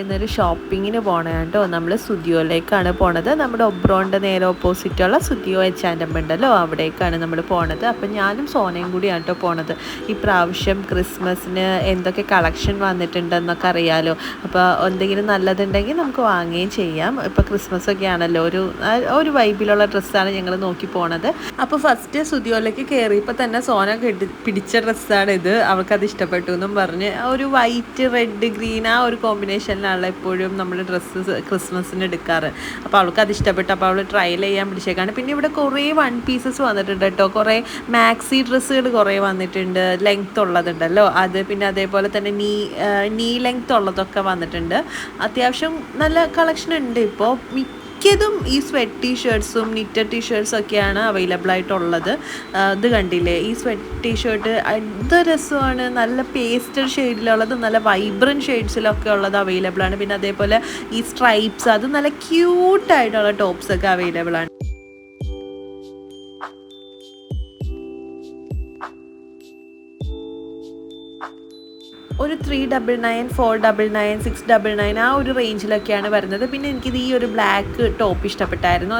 ഇന്നൊരു ഷോപ്പിങ്ങിന് പോകണം കേട്ടോ. നമ്മൾ സ്റ്റുഡിയോയിലേക്കാണ് പോണത്. നമ്മുടെ ഒബ്രോൻ്റെ നേരെ ഓപ്പോസിറ്റുള്ള സ്റ്റുഡിയോ എച്ചാൻഡം ഉണ്ടല്ലോ, അവിടേക്കാണ് നമ്മൾ പോണത്. അപ്പം ഞാനും സോനയും കൂടിയാണ് കേട്ടോ പോണത്. ഈ പ്രാവശ്യം ക്രിസ്മസിന് എന്തൊക്കെ കളക്ഷൻ വന്നിട്ടുണ്ടെന്നൊക്കെ അറിയാമല്ലോ. അപ്പോൾ എന്തെങ്കിലും നല്ലതുണ്ടെങ്കിൽ നമുക്ക് വാങ്ങുകയും ചെയ്യാം. ഇപ്പോൾ ക്രിസ്മസ് ഒക്കെ ആണല്ലോ, ഒരു വൈബിലുള്ള ഡ്രസ്സാണ് ഞങ്ങൾ നോക്കി പോണത്. അപ്പോൾ ഫസ്റ്റ് സ്റ്റുഡിയോയിലേക്ക് കയറിയപ്പോൾ തന്നെ സോന പിടിച്ച ഡ്രസ്സാണ് ഇത്. അവൾക്കത് ഇഷ്ടപ്പെട്ടു എന്നും പറഞ്ഞ്, ഒരു വൈറ്റ് റെഡ് ഗ്രീൻ ആ ഒരു കോമ്പിനേഷനിലാണ് എപ്പോഴും നമ്മൾ ഡ്രസ്സ് ക്രിസ്മസിന് എടുക്കാറ്. അപ്പോൾ അവൾക്ക് അത് ഇഷ്ടപ്പെട്ടു. അപ്പോൾ അവൾ ട്രയൽ ചെയ്യാൻ പിടിച്ചേക്കാണ്. പിന്നെ ഇവിടെ കുറേ വൺ പീസസ് വന്നിട്ടുണ്ട് കേട്ടോ. കുറേ മാക്സി ഡ്രസ്സുകൾ കുറേ വന്നിട്ടുണ്ട്, ലെങ്ത് ഉള്ളതുണ്ടല്ലോ അത്. പിന്നെ അതേപോലെ തന്നെ നീ ലെങ്ത് ഉള്ളതൊക്കെ വന്നിട്ടുണ്ട്. അത്യാവശ്യം നല്ല കളക്ഷൻ ഉണ്ട്. ഇപ്പോൾ മിക്കതും ഈ സ്വെറ്റ് ടീഷർട്ട്സും നിറ്റർ ടീഷർട്ട്സും ഒക്കെയാണ് അവൈലബിൾ ആയിട്ടുള്ളത്. ഇത് കണ്ടില്ലേ, ഈ സ്വെറ്റ് ടീഷർട്ട് എന്ത് രസമാണ്. നല്ല പേസ്റ്റൽ ഷെയ്ഡിലുള്ളത്, നല്ല വൈബ്രൻറ്റ് ഷെയ്ഡ്സിലൊക്കെ ഉള്ളത് അവൈലബിൾ ആണ്. പിന്നെ അതേപോലെ ഈ സ്ട്രൈപ്സ്, അത് നല്ല ക്യൂട്ടായിട്ടുള്ള ടോപ്സൊക്കെ അവൈലബിൾ ആണ്. ഒരു 399, 499, 699 ആ ഒരു റേഞ്ചിലൊക്കെയാണ് വരുന്നത്. പിന്നെ എനിക്കിത് ഈ ഒരു ബ്ലാക്ക് ടോപ്പ് ഇഷ്ടപ്പെട്ടായിരുന്നു.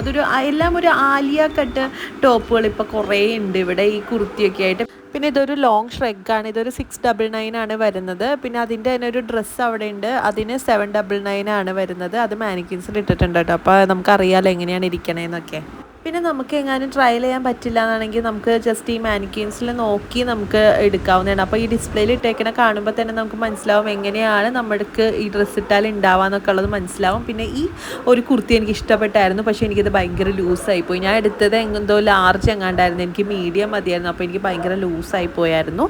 എല്ലാം ഒരു ആലിയ കട്ട് ടോപ്പുകൾ ഇപ്പോൾ കുറേ ഉണ്ട് ഇവിടെ, ഈ കുർത്തിയൊക്കെ ആയിട്ട്. പിന്നെ ഇതൊരു ലോങ് ഷ്രെഗാണ്. ഇതൊരു 699 ആണ് വരുന്നത്. പിന്നെ അതിൻ്റെ തന്നെ ഒരു ഡ്രസ്സ് അവിടെ ഉണ്ട്, അതിന് 799 ആണ് വരുന്നത്. അത് മാനിക്യൂൻസിൽ ഇട്ടിട്ടുണ്ട് കേട്ടോ. അപ്പോൾ നമുക്കറിയാമല്ലോ എങ്ങനെയാണ് ഇരിക്കണേന്നൊക്കെ. പിന്നെ നമുക്ക് എങ്ങാനും ട്രയൽ ചെയ്യാൻ പറ്റില്ല എന്നാണെങ്കിൽ നമുക്ക് ജസ്റ്റ് ഈ മാനിക്യൂൻസിൽ നോക്കി നമുക്ക് എടുക്കാവുന്നതാണ്. അപ്പോൾ ഈ ഡിസ്പ്ലേയിൽ ഇട്ടേക്കണ കാണുമ്പോൾ തന്നെ നമുക്ക് മനസ്സിലാവും എങ്ങനെയാണ് നമ്മൾക്ക് ഈ ഡ്രസ്സ് ഇട്ടാൽ ഉണ്ടാവാന്നൊക്കെ ഉള്ളത് മനസ്സിലാവും. പിന്നെ ഈ ഒരു കുർത്തി എനിക്ക് ഇഷ്ടപ്പെട്ടായിരുന്നു, പക്ഷേ എനിക്കിത് ഭയങ്കര ലൂസായിപ്പോയി. ഞാൻ എടുത്തത് എന്തോ ലാർജ് എങ്ങാണ്ടായിരുന്നു, എനിക്ക് മീഡിയം മതിയായിരുന്നു. അപ്പോൾ എനിക്ക് ഭയങ്കര ലൂസായി പോയായിരുന്നു.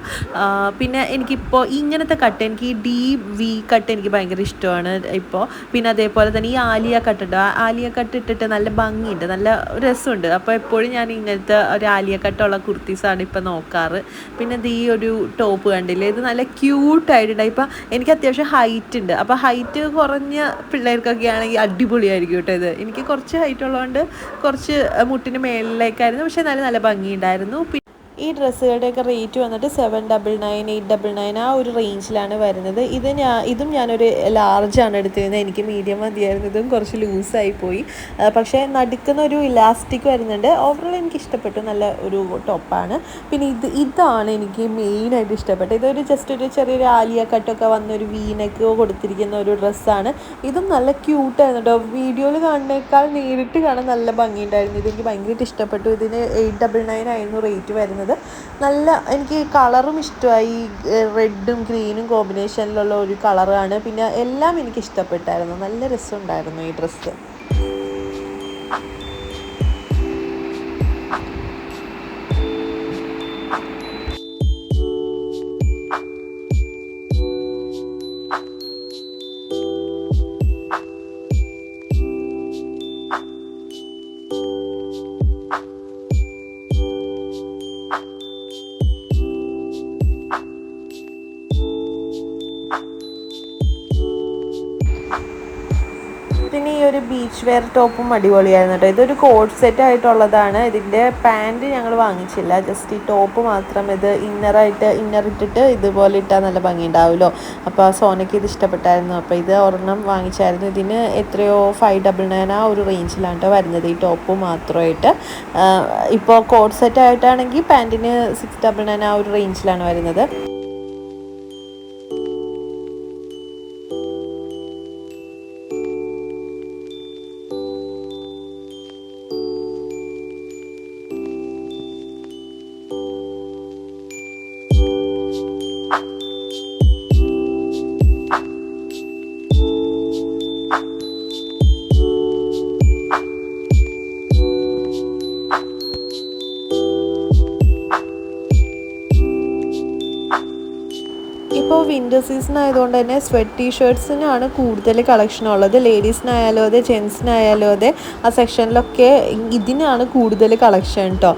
പിന്നെ എനിക്കിപ്പോൾ ഇങ്ങനത്തെ കട്ട്, എനിക്ക് ഈ DV കട്ട് എനിക്ക് ഭയങ്കര ഇഷ്ടമാണ് ഇപ്പോൾ. പിന്നെ അതേപോലെ തന്നെ ഈ ആലിയ കട്ട് ഉണ്ട്, ആലിയ കട്ട് ഇട്ടിട്ട് നല്ല ഭംഗിയുണ്ട്, നല്ല രസമുണ്ട്. അപ്പോൾ എപ്പോഴും ഞാൻ ഇങ്ങനത്തെ ഒരു ആലിയ കട്ടുള്ള കുർത്തീസാണ് ഇപ്പോൾ നോക്കാറ്. പിന്നെ ഇത് ഈ ഒരു ടോപ്പ് കണ്ടില്ലേ, ഇത് നല്ല ക്യൂട്ടായിട്ടുണ്ട്. ഇപ്പം എനിക്ക് അത്യാവശ്യം ഹൈറ്റ് ഉണ്ട്. അപ്പോൾ ഹൈറ്റ് കുറഞ്ഞ പിള്ളേർക്കൊക്കെ ആണെങ്കിൽ അടിപൊളിയായിരിക്കും കേട്ടോ ഇത്. എനിക്ക് കുറച്ച് ഹൈറ്റ് ഉള്ളതുകൊണ്ട് കുറച്ച് മുട്ടിന് മേളിലേക്കായിരുന്നു, പക്ഷേ നല്ല ഭംഗിയുണ്ടായിരുന്നു. ഈ ഡ്രസ്സുകളുടെയൊക്കെ റേറ്റ് വന്നിട്ട് 799, 899 ആ ഒരു റേഞ്ചിലാണ് വരുന്നത്. ഇതും ഞാനൊരു ലാർജാണ് എടുത്തിരുന്നത്, എനിക്ക് മീഡിയം മതിയായിരുന്നു. ഇതും കുറച്ച് ലൂസായി പോയി, പക്ഷേ നടുക്കുന്ന ഒരു ഇലാസ്റ്റിക് വരുന്നുണ്ട്. ഓവറോൾ എനിക്ക് ഇഷ്ടപ്പെട്ടു, നല്ല ഒരു ടോപ്പാണ്. പിന്നെ ഇതാണ് എനിക്ക് മെയിനായിട്ട് ഇഷ്ടപ്പെട്ടത്. ഇതൊരു ജസ്റ്റ് ഒരു ചെറിയൊരു ആലിയ കട്ടൊക്കെ വന്നൊരു വീനക്ക് കൊടുത്തിരിക്കുന്ന ഒരു ഡ്രസ്സാണ്. ഇതും നല്ല ക്യൂട്ടായിരുന്നു കേട്ടോ. വീഡിയോയിൽ കാണുന്നേക്കാൾ നേരിട്ട് കാണാൻ നല്ല ഭംഗിയുണ്ടായിരുന്നു. ഇതെനിക്ക് ഭയങ്കരമായിട്ട് ഇഷ്ടപ്പെട്ടു. ഇതിന് 899 ആയിരുന്നു റേറ്റ് വരുന്നത്. എനിക്ക് കളറും ഇഷ്ടമായി, റെഡും ഗ്രീനും കോമ്പിനേഷനിലുള്ള ഒരു കളറാണ്. പിന്നെ എല്ലാം എനിക്ക് ഇഷ്ടപ്പെട്ടായിരുന്നു, നല്ല രസമുണ്ടായിരുന്നു ഈ ഡ്രസ്സ്. പിന്നെ ഈ ഒരു ബീച്ച് വെയർ ടോപ്പും അടിപൊളിയായിരുന്നു കേട്ടോ. ഇതൊരു കോഡ് സെറ്റ് ആയിട്ടുള്ളതാണ്. ഇതിൻ്റെ പാൻറ്റ് ഞങ്ങൾ വാങ്ങിച്ചില്ല, ജസ്റ്റ് ഈ ടോപ്പ് മാത്രം. ഇത് ഇന്നർ ഇട്ടിട്ട് ഇതുപോലെ ഇട്ടാൽ നല്ല ഭംഗി ഉണ്ടാവുമല്ലോ. അപ്പോൾ സോനയ്ക്ക് ഇത് ഇഷ്ടപ്പെട്ടായിരുന്നു, അപ്പോൾ ഇത് ഒരെണ്ണം വാങ്ങിച്ചായിരുന്നു. ഇതിന് എത്രയോ 599 ആ ഒരു റേഞ്ചിലാണ് കേട്ടോ വരുന്നത്, ഈ ടോപ്പ് മാത്രമായിട്ട്. ഇപ്പോൾ കോഡ് സെറ്റ് ആയിട്ടാണെങ്കിൽ പാൻറ്റിന് 699 ആ ഒരു റേഞ്ചിലാണ് വരുന്നത്. ഇപ്പോൾ വിൻ്റർ സീസൺ ആയതുകൊണ്ട് തന്നെ സ്വെറ്റ് ടീഷർട്ട്സിനാണ് കൂടുതൽ കളക്ഷൻ ഉള്ളത്. ലേഡീസിനായാലും അതെ, ജെൻസിനായാലും അതെ, ആ സെക്ഷനിലൊക്കെ ഇതിനാണ് കൂടുതൽ കളക്ഷൻ കേട്ടോ.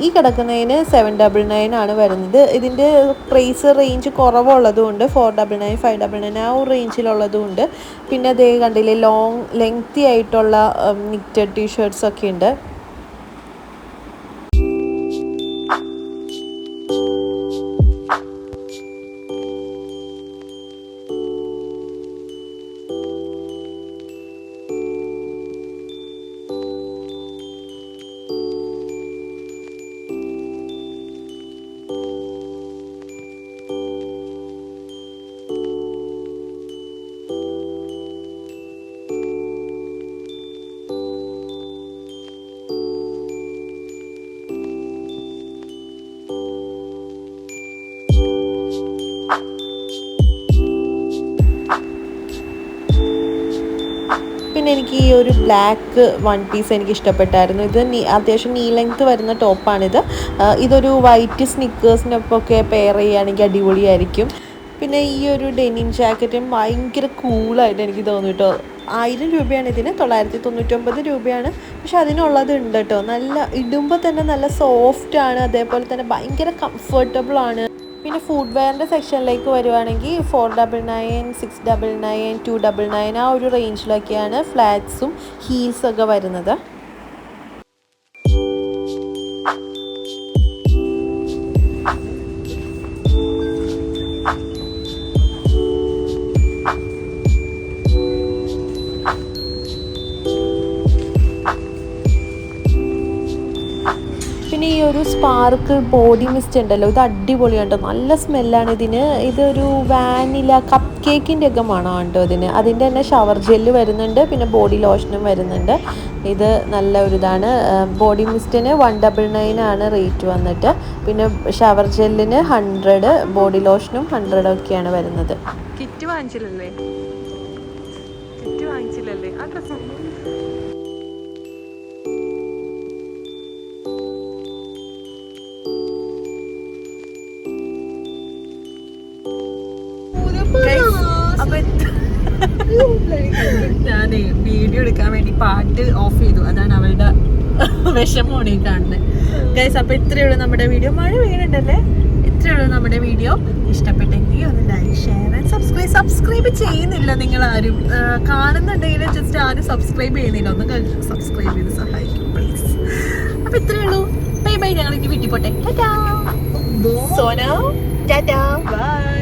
ഈ കിടക്കുന്നതിന് 799 ആണ് വരുന്നത്. ഇതിൻ്റെ പ്രൈസ് റേഞ്ച് കുറവുള്ളതുകൊണ്ട് 499, 599 ആ ഒരു റേഞ്ചിലുള്ളതും ഉണ്ട്. പിന്നെ അതേ കണ്ടില്ലേ, ലെങ്തി ആയിട്ടുള്ള നിറ്റഡ് ടീഷർട്ട്സൊക്കെ ഉണ്ട്. എനിക്ക് ഈ ഒരു ബ്ലാക്ക് വൺ പീസ് എനിക്ക് ഇഷ്ടപ്പെട്ടായിരുന്നു. ഇത് അത്യാവശ്യം നീ ലെങ്ത് വരുന്ന ടോപ്പാണിത്. ഇതൊരു വൈറ്റ് സ്നിക്കേഴ്സിനൊക്കെ പെയർ ചെയ്യുകയാണെങ്കിൽ അടിപൊളിയായിരിക്കും. പിന്നെ ഈ ഒരു ഡെനിം ജാക്കറ്റും ഭയങ്കര കൂളായിട്ട് എനിക്ക് തോന്നി കേട്ടോ. 1000 രൂപയാണ് ഇതിന്, 999 രൂപയാണ്. പക്ഷെ അതിനുള്ളത് ഉണ്ട് കേട്ടോ. നല്ല ഇടുമ്പോൾ തന്നെ നല്ല സോഫ്റ്റാണ്, അതേപോലെ തന്നെ ഭയങ്കര കംഫർട്ടബിൾ ആണ്. പിന്നെ ഫുഡ് വെയറിൻ്റെ സെക്ഷനിലേക്ക് വരുവാണെങ്കിൽ 499, 699, 299 ആ ഒരു റേഞ്ചിലൊക്കെയാണ് ഫ്ലാറ്റ്സും ഹീൽസൊക്കെ വരുന്നത്. പിന്നെ ഈ ഒരു സ്പാർക്കിൾ ബോഡി മിസ്റ്റ് ഉണ്ടല്ലോ, ഇത് അടിപൊളിയാണ് കേട്ടോ. നല്ല സ്മെല്ലാണ് ഇതിന്. ഇതൊരു വാനില കപ്പ് കേക്കിൻ്റെ ഒക്കെ മണമാണ് കേട്ടോ ഇതിന്. അതിൻ്റെ തന്നെ ഷവർ ജെല്ല് വരുന്നുണ്ട്, പിന്നെ ബോഡി ലോഷനും വരുന്നുണ്ട്. ഇത് നല്ല ഒരു ഇതാണ്. ബോഡി മിസ്റ്റിന് 199 ആണ് റേറ്റ് വന്നിട്ട്. പിന്നെ ഷവർ ജെല്ലിന് 100, ബോഡി ലോഷനും 100 ഒക്കെയാണ് വരുന്നത്. കിറ്റ് വാങ്ങിച്ചില്ലല്ലേ? ഞാനേ വീഡിയോ എടുക്കാൻ വേണ്ടി പാട്ട് ഓഫ് ചെയ്തു, അതാണ് അവളുടെ വിഷമമാണ് ഈ കാണുന്നത്. ഗൈസ്, അപ്പൊ ഇത്രയുള്ളൂ നമ്മുടെ വീഡിയോ. മഴ വീണുണ്ടല്ലേ? ഇത്രയുള്ളൂ നമ്മുടെ വീഡിയോ. ഇഷ്ടപ്പെട്ടെങ്കിൽ ഒന്ന് ലൈക്ക്, ഷെയർ ആൻഡ് സബ്സ്ക്രൈബ് ചെയ്യുന്നില്ല നിങ്ങൾ ആരും. കാണുന്നുണ്ടെങ്കിൽ ജസ്റ്റ് ആരും സബ്സ്ക്രൈബ് ചെയ്യുന്നില്ല. ഒന്ന് സബ്സ്ക്രൈബ് ചെയ്ത് സഹായിക്കും പ്ലീസ്. അപ്പൊ ഇത്രയുള്ളൂ. Bye bye. ഞങ്ങൾ ഇനി വീട്ടിൽ പോട്ടെ. Sona, tata, by.